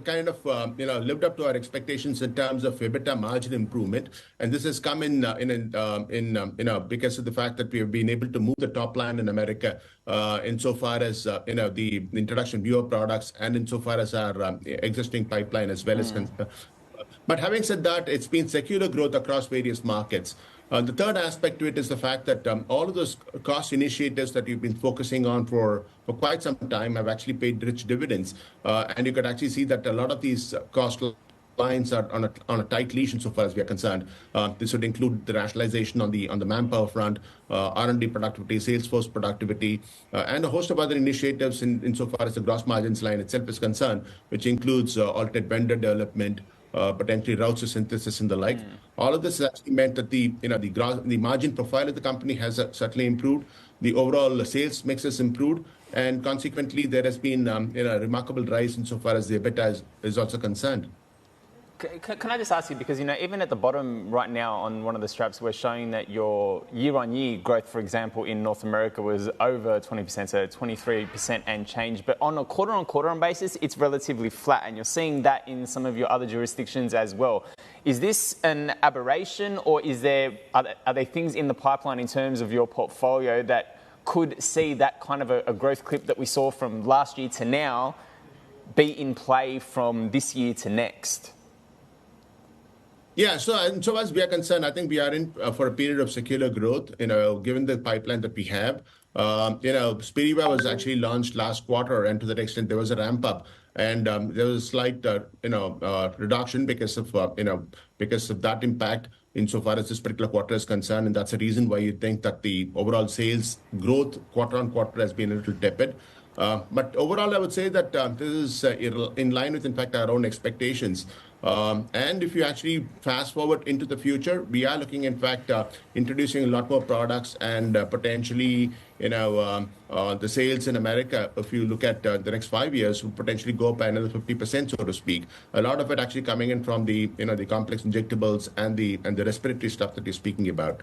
kind of lived up to our expectations in terms of EBITDA margin improvement, and this has come in because of the fact that we have been able to move the top line in America insofar as the introduction of newer products and insofar as our existing pipeline as well as concerned. But having said that, it's been secular growth across various markets. The third aspect to it is the fact that all of those cost initiatives that we've been focusing on for quite some time have actually paid rich dividends. And you could actually see that a lot of these cost lines are on a tight leash insofar as we are concerned. This would include the rationalization on the manpower front, R&D productivity, sales force productivity, and a host of other initiatives insofar as the gross margins line itself is concerned, which includes alternate vendor development, potentially routes of synthesis and the like. All of this has actually meant that the margin profile of the company has certainly improved. The overall sales mix has improved, and consequently, there has been a remarkable rise insofar as the EBITDA is also concerned. Can I just ask you, because even at the bottom right now on one of the straps, we're showing that your year-on-year growth, for example, in North America was over 20%, so 23% and change. But on a quarter-on-quarter basis, it's relatively flat, and you're seeing that in some of your other jurisdictions as well. Is this an aberration, or are there things in the pipeline in terms of your portfolio that could see that kind of a growth clip that we saw from last year to now be in play from this year to next? Yeah, so as we are concerned, I think we are in for a period of secular growth, given the pipeline that we have. Spiriva was actually launched last quarter, and to that extent, there was a ramp up. And there was a slight, reduction because of that impact insofar as this particular quarter is concerned. And that's the reason why you think that the overall sales growth quarter on quarter has been a little tepid. But overall, I would say that this is in line with, in fact, our own expectations. And if you actually fast forward into the future, we are looking, in fact, introducing a lot more products and potentially, the sales in America, if you look at the next 5 years, will potentially go up by another 50%, so to speak. A lot of it actually coming in from the complex injectables and the respiratory stuff that you're speaking about.